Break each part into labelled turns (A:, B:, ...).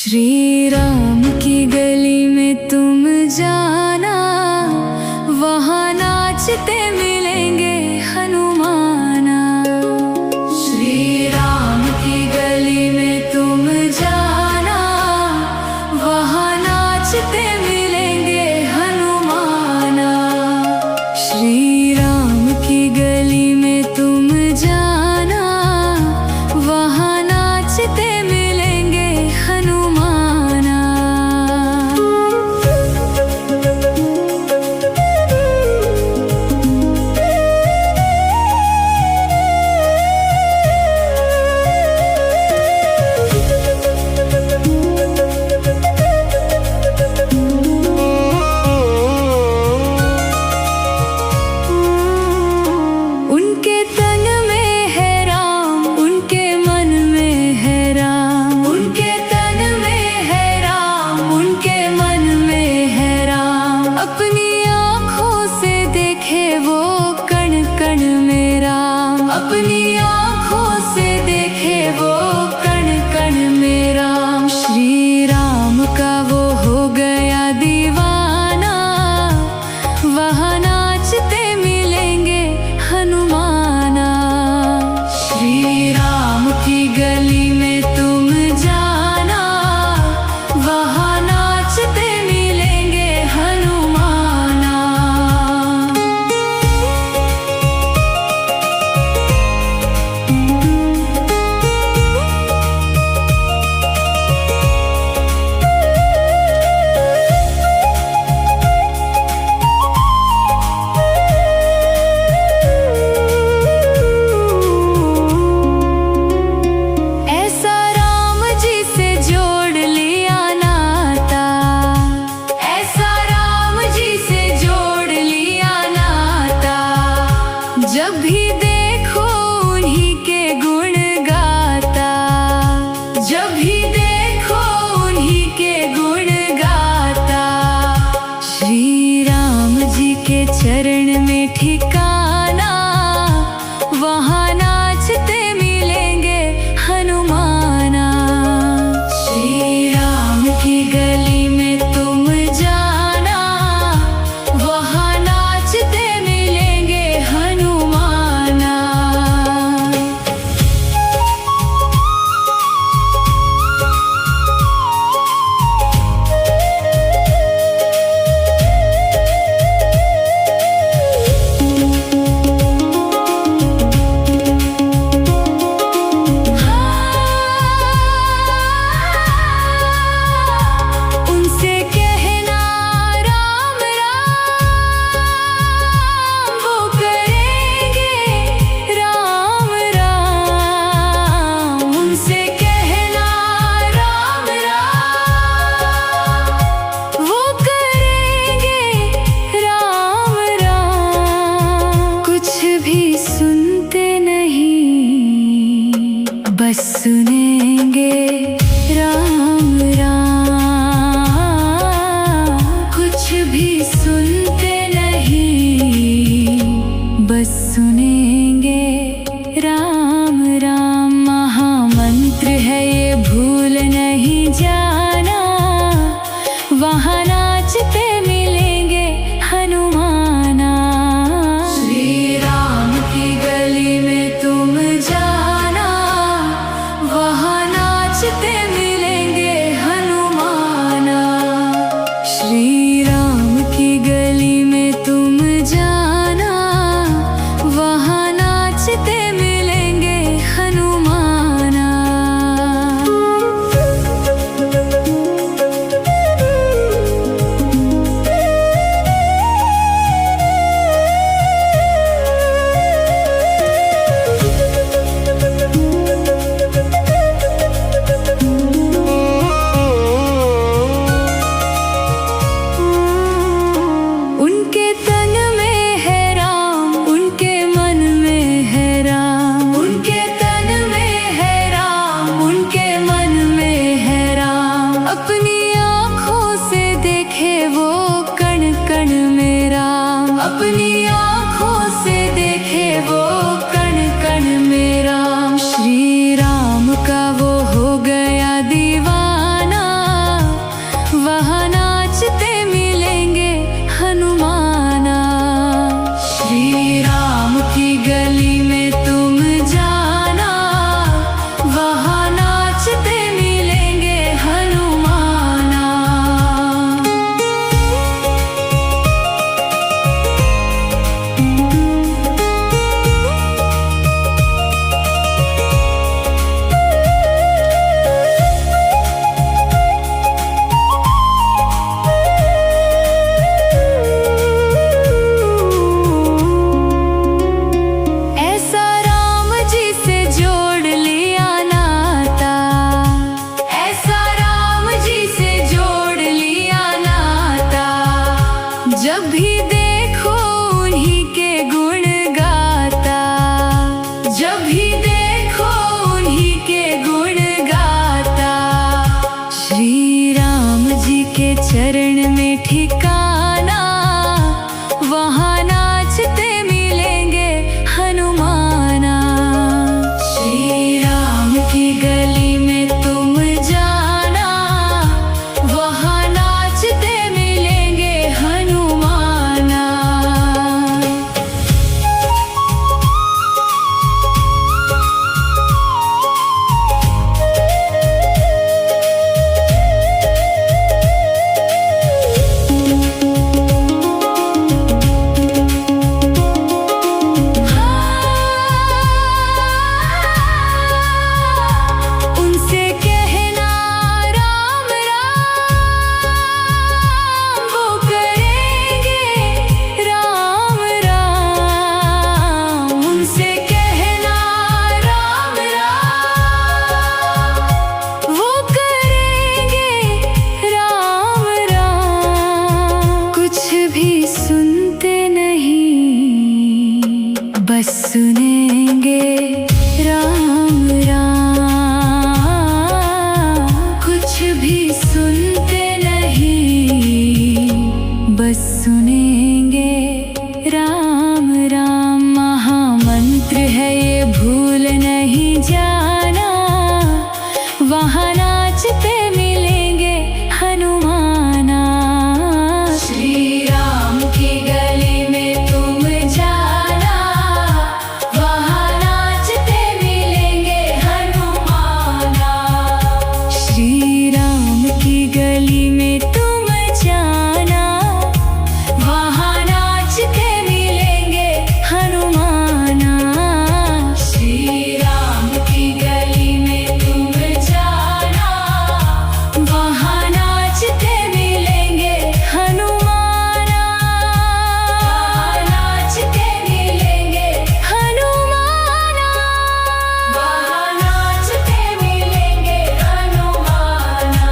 A: श्री राम की गली में तुम जाना, वहाँ नाचते मिलेंगे हनुमाना। श्री राम की गली में तुम जाना, वहाँ नाचते मिलेंगे हनुमाना। श्री राम की गली में तुम जाना, वहाँ नाचते मिलेंगे हनुमाना। उनके तन में है राम, उनके मन में है राम। उनके तन में है राम, उनके मन में है राम। अपनी आँखों से देखे वो कण कण में राम। अपनी आँखों से देखे वो कण कण में राम। श्री राम का वो हो गया दीवाना, वहाँ नाचते मिलेंगे हनुमाना। श्री राम की गली में तुम जाना, वहाँ नाचते मिलेंगे हनुमाना। ऐसा राम जी से जोड़ लिया नाता, ऐसा राम जी से जोड़ लिया नाता। जब भी देखो उन्हीं के गुण गाता, जब भी देखो उन्हीं के गुण गाता। श्री राम जी के चरण में ठिकाना, वहाँ नाचते मिलेंगे हनुमाना। श्री राम की गली में तुम जाना, वहाँ नाचते मिलेंगे हनुमाना। के चरण में ठिकाना, वहाँ नाचते मिलेंगे हनुमाना। श्री राम की गली में तुम जाना, वहाँ नाचते मिलेंगे हनुमाना। बस सुनेंगे राम राम, कुछ भी सुनते नहीं, बस सुनेंगे राम राम। महामंत्र है ये भूल नहीं जाना, वहाँ नाचते मिलेंगे हनुमाना। श्री राम की गली में तुम जाना, वहाँ नाचते मिलेंगे हनुमाना। श्री राम की गली में तुम जाना, वहाँ नाचते मिलेंगे हनुमाना। श्री राम की गली में तुम जाना, वहाँ नाचते मिलेंगे हनुमाना। नाचते मिलेंगे हनुमाना, वहाँ नाचते मिलेंगे हनुमाना।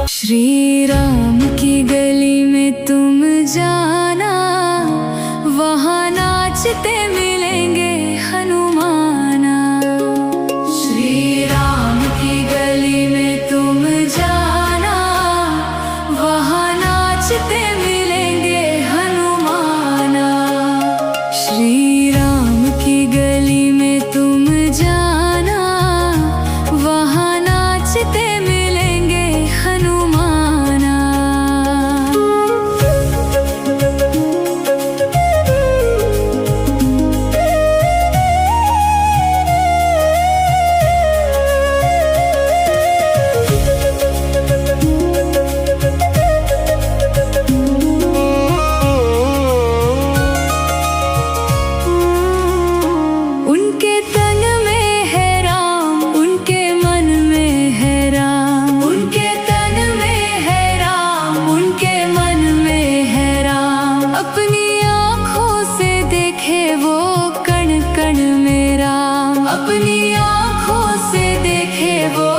A: श्री राम की गली में तुम जाना, वहाँ नाचते मिलेंगे हनुमाना। श्री राम की गली में तुम जाना, वहाँ नाचते मिलेंगे हनुमाना। श्री राम की गली में तुम जाना, वहाँ नाचते मिलेंगे हनुमाना। उनके तन में है राम, उनके मन में है राम। उनके तन में है राम, उनके मन में है राम। अपनी आँखों से देखे वो कण कण में राम। अपनी आँखों से देखे वो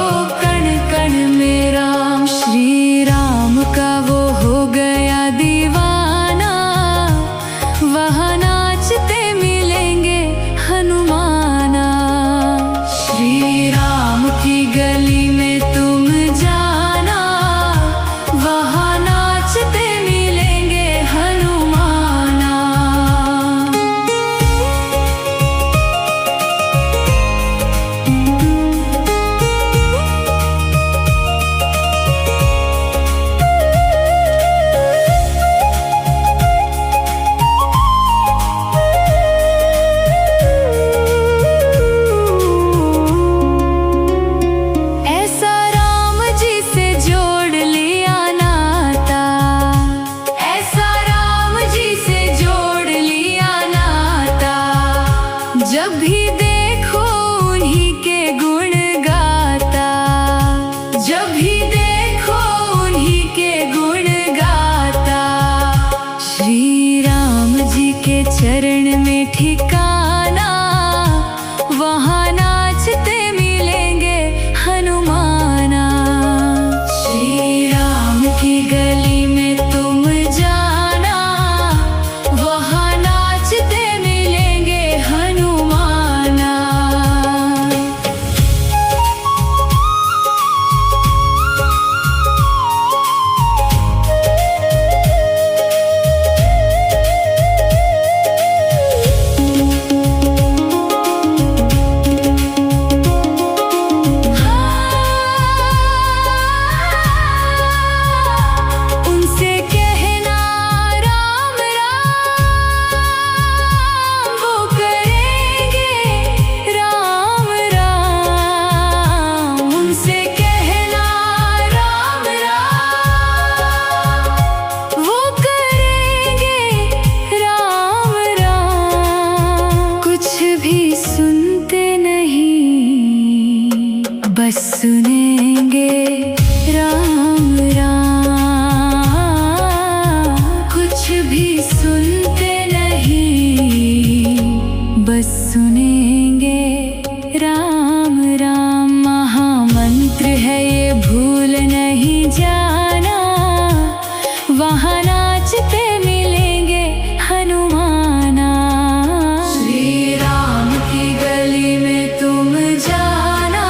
A: कण कण में राम। श्री राम का वो हो गया दीवाना, वहाँ नाचते मिलेंगे हनुमाना। श्री राम की गली में तुम जाना, वहाँ नाचते मिलेंगे हनुमाना। ऐसा राम जी से जोड़ लिया नाता, ऐसा राम जी से जोड़ लिया नाता। जब भी देखो उन्हीं के गुण गाता, जब भी देखो उन्हीं के गुण गाता। श्री राम जी के चरण में ठिकाना, वहाँ नाचते मिलेंगे हनुमाना। श्री राम की गली में तुम जाना, वहाँ नाचते मिलेंगे हनुमाना। जाना, वहाँ नाचते मिलेंगे हनुमाना। श्री राम की गली में तुम जाना,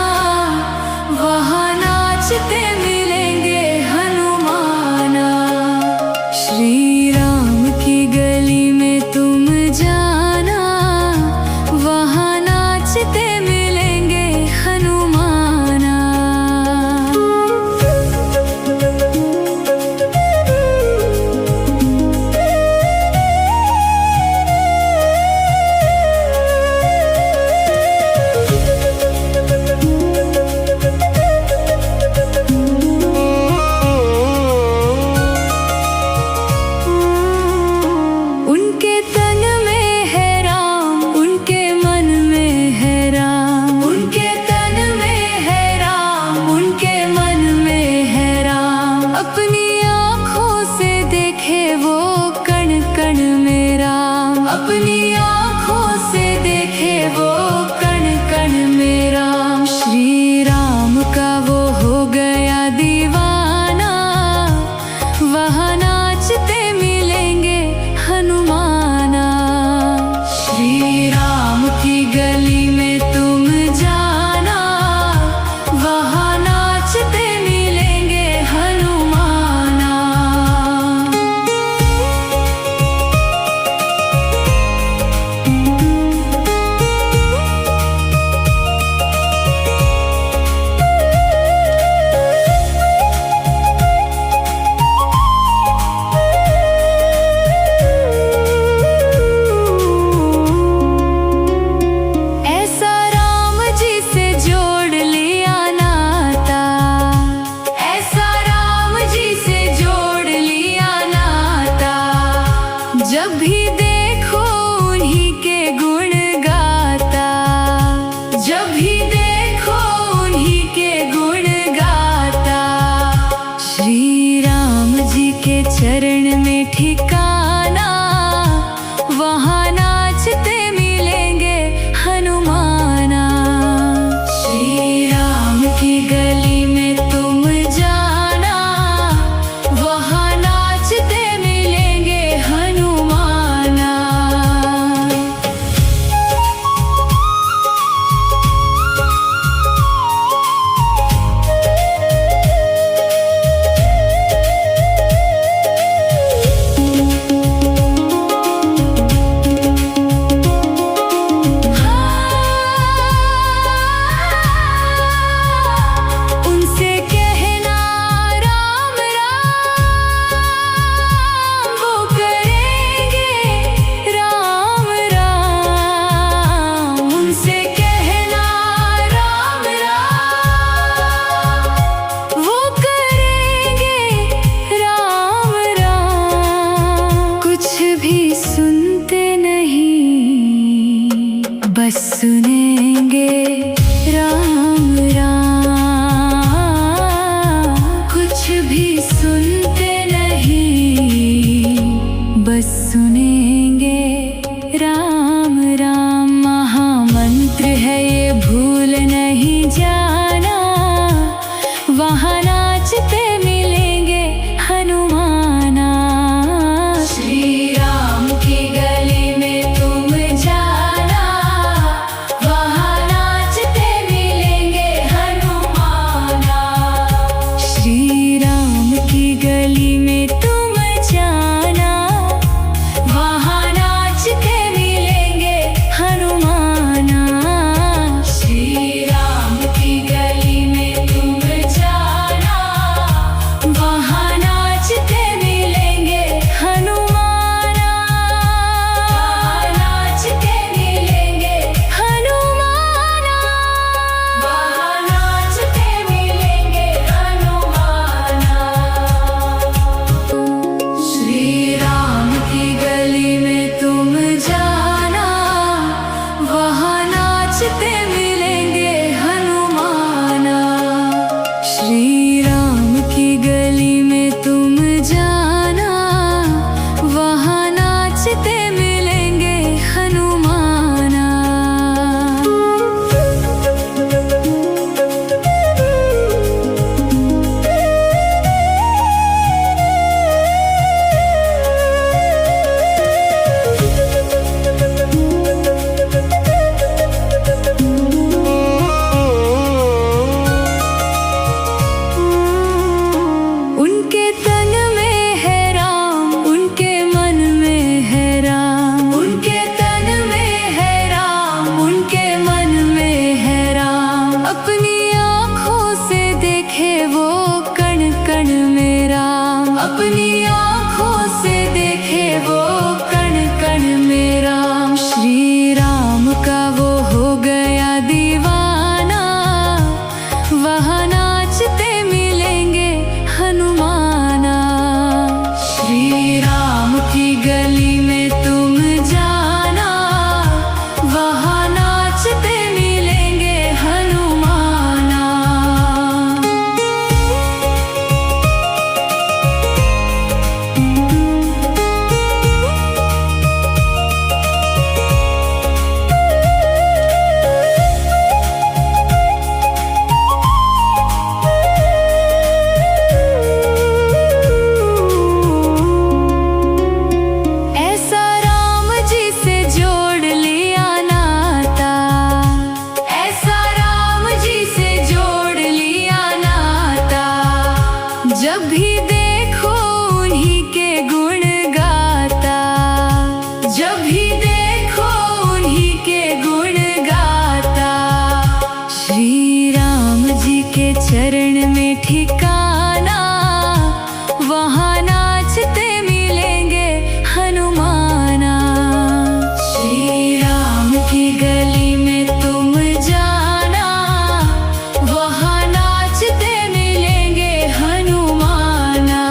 A: वहाँ नाचते मिलेंगे हनुमाना। श्री राम की गली में तुम जाना, वहाँ नाचते मिलेंगे हनुमाना। उनके तन में है राम, उनके मन में है राम। उनके तन में है राम, उनके मन में है राम। अपनी आँखों से देखे वो कण कण में राम। अपनी आँखों से देखे वो कण कण में राम। श्री राम का वो हो गया दीवाना, वहाँ नाचते मिलेंगे हनुमाना। श्री राम की गली में तुम जाना, वहाँ नाचते मिलेंगे हनुमाना। ऐसा राम जी से जोड़ लिया नाता, ऐसा राम जी से जोड़ लिया नाता। जब भी देखो उन्हीं के गुण गाता, जब भी देखो उन्हीं के गुण गाता। श्री राम जी के चरण में ठिकाना, वहाँ नाचते मिलेंगे हनुमाना। श्री राम की गली में तुम जाना, वहाँ नाचते मिलेंगे हनुमाना। उनसे कहना राम राम, वो करेंगे राम राम। उनसे कहना राम राम, वो करेंगे राम राम। कुछ भी सुनते नहीं, बस सुनेंगे राम राम। कुछ भी सुनते नहीं, बस सुनेंगे राम राम। महामंत्र है ये भूल नहीं जाना, वहाँ नाचते मिलेंगे हनुमाना। श्री राम की गली में तुम जाना, वहाँ नाचते मिलेंगे हनुमाना। श्री राम की गली में तुम जाना, वहाँ नाचते मिलेंगे हनुमाना। श्री राम की गली में तुम जाना, जब भी देखो उन्हीं के गुण गाता, जब भी देखो उन्हीं के गुण गाता। श्री राम जी के चरण में ठिकाना, वहाँ नाचते मिलेंगे हनुमाना। श्री राम की गली में तुम जाना, वहाँ नाचते मिलेंगे हनुमाना।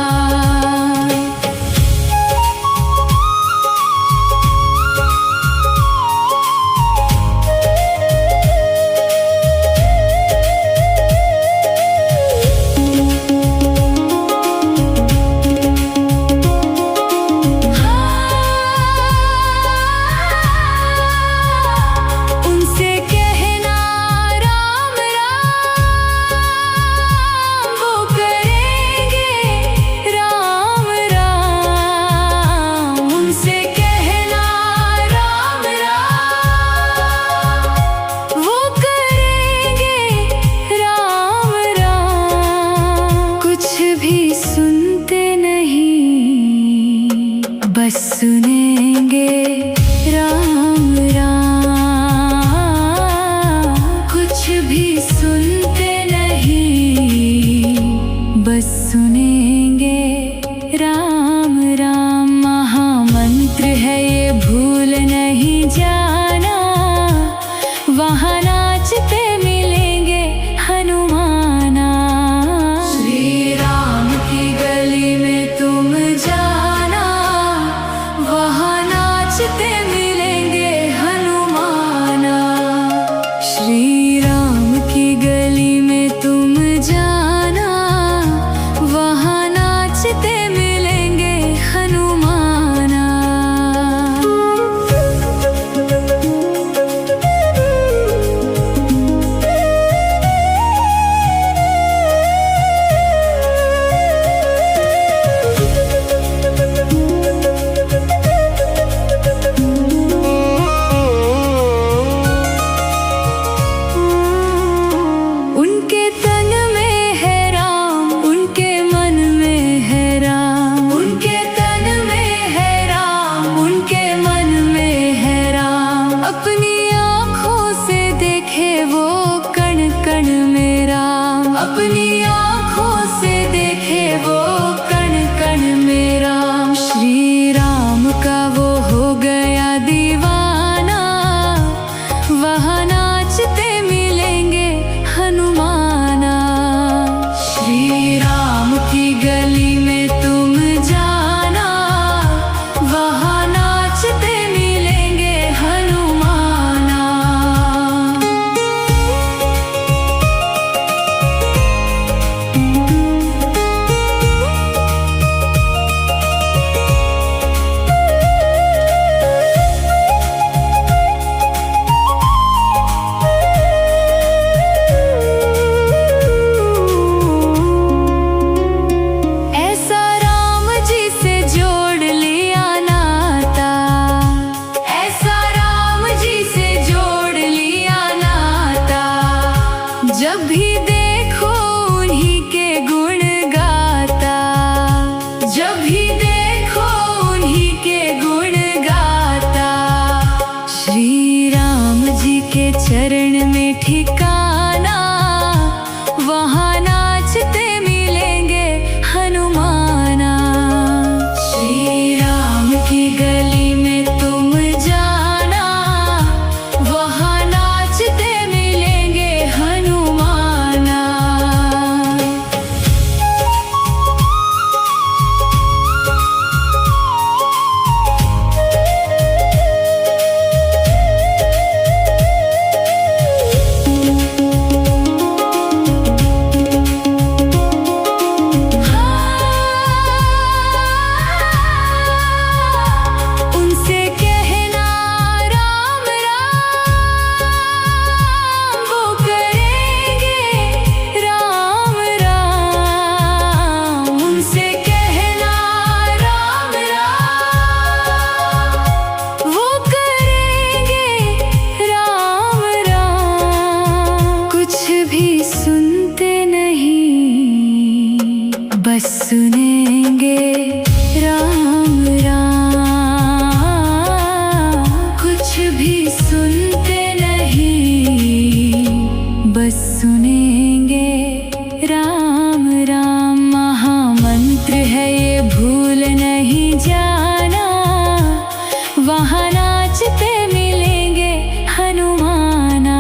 A: उनसे कहना राम राम, वो करेंगे राम राम। उनसे कहना राम राम, वो करेंगे राम राम। कुछ भी सुनते नहीं, बस सुनेंगे राम राम। कुछ भी सुनते नहीं, बस सुनेंगे राम राम। महामंत्र है ये, भूल नहीं जाना, वहाँ नाचते मिलेंगे हनुमाना। श्री राम की गली में तुम जाना, वहाँ नाचते मिलेंगे हनुमाना। श्री राम की गली में तुम जाना, वहाँ बस सुनेंगे राम राम। कुछ भी सुनते नहीं, बस सुनेंगे राम राम। महामंत्र है ये, भूल नहीं जाना। वहाँ नाचते मिलेंगे हनुमाना।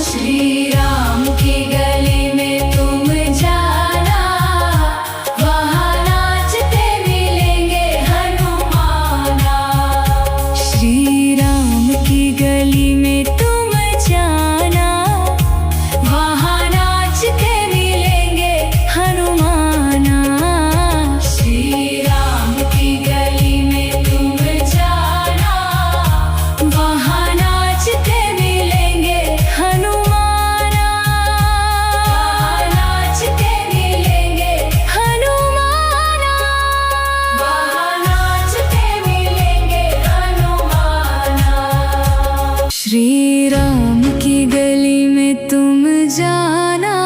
A: श्री राम की गली में तुम जाना, वहाँ नाचते मिलेंगे हनुमाना। श्री राम की गली में तुम जाना, वहाँ नाचते मिलेंगे हनुमाना। श्री राम की गली में तुम जाना, वहाँ नाचते मिलेंगे हनुमाना। नाचते मिलेंगे हनुमाना, वहाँ नाचते मिलेंगे हनुमाना। श्री राम की गली में तुम जाना,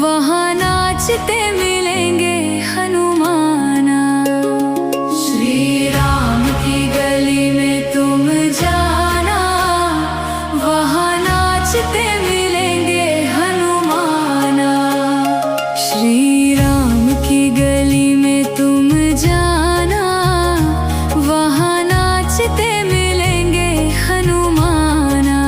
A: वहाँ नाचते मिलेंगे हनुमाना। श्री राम की गली में तुम जाना, वहाँ नाचते मिलेंगे हनुमाना। श्री राम की गली में तुम जाना, वहाँ नाचते मिलेंगे हनुमाना।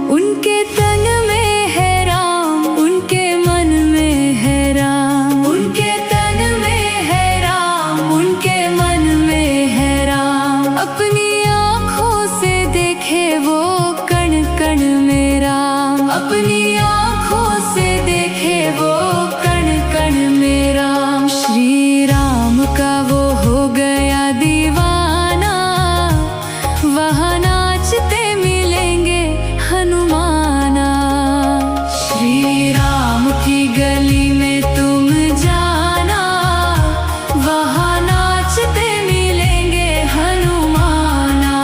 A: उनके तन में है राम, उनके मन में है राम। उनके तन में है राम, उनके मन में है राम। अपनी आँखों से देखे वो कण कण में राम। अपनी आँखों से देखे वो कण कण में राम। श्री राम का वो हो गया दीवाना, वहाँ नाचते मिलेंगे हनुमाना। श्री राम की गली में तुम जाना, वहाँ नाचते मिलेंगे हनुमाना।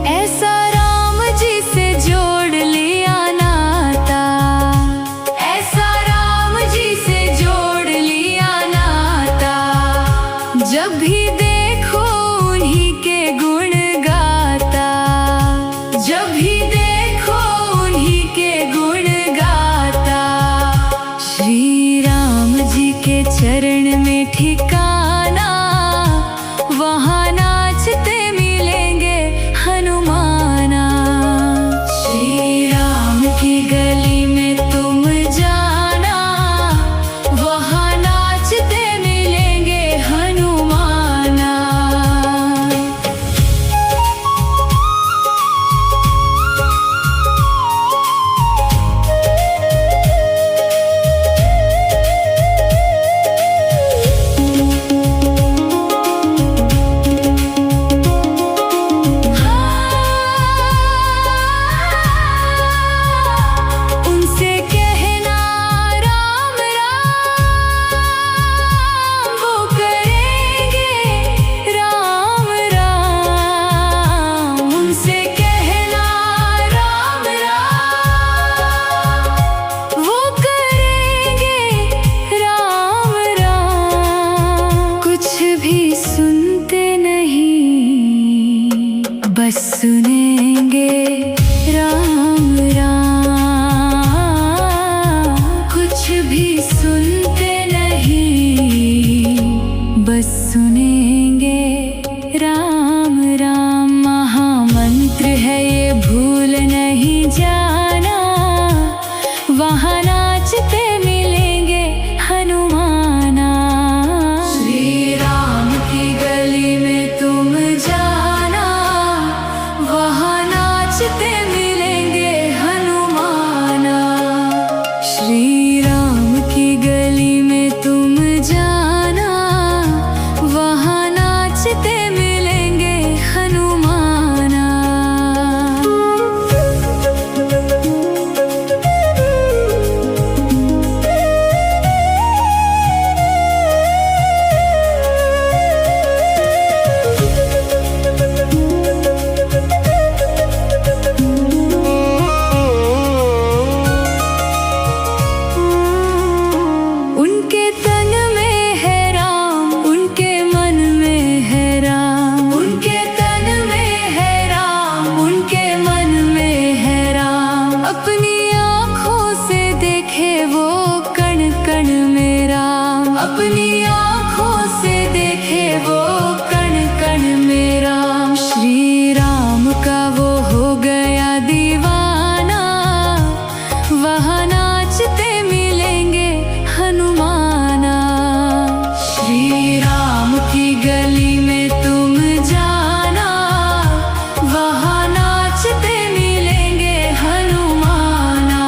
A: ऐसा राम जी से जोड़ लिया नाता। ऐसा राम जी से जोड़ लिया नाता। जब भी देखो उन्हीं के गुण गाता। जब भी देखो उन्हीं के गुण गाता। श्री राम जी के चरण में ठिकाना, वहाँ नाचते मिलेंगे हनुमाना। श्री राम की गली में तुम जाना, वहाँ नाचते मिलेंगे हनुमाना। गली में तुम जाना, वहाँ नाचते मिलेंगे हनुमाना।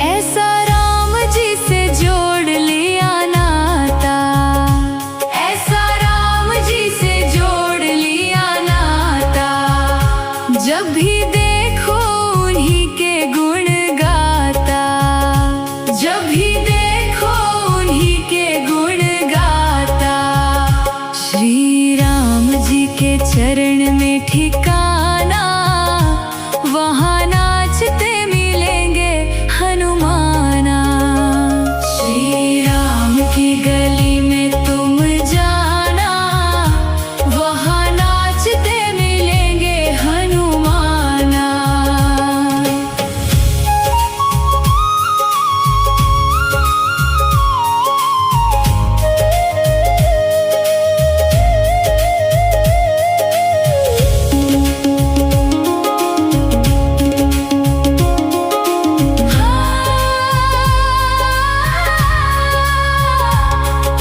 A: ऐसा राम जी से जोड़ लिया नाता, ऐसा राम जी से जोड़ लिया नाता। जब भी देखो उन्हीं के गुण गाता, जब भी देखो उन्हीं के गुण गाता। श्री राम जी के चरण में ठिकाना, वहाँ नाचते मिलेंगे हनुमाना। श्री राम की गली में तुम जाना, वहाँ नाचते मिलेंगे हनुमाना।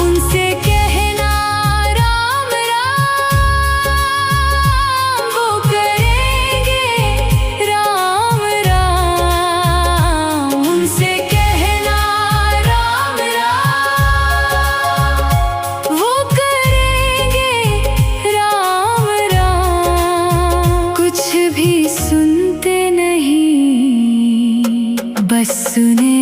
A: उनसे कहना राम राम, वो करेंगे राम राम। उनसे कहना राम राम, वो करेंगे राम राम। कुछ भी सुनते नहीं, बस सुने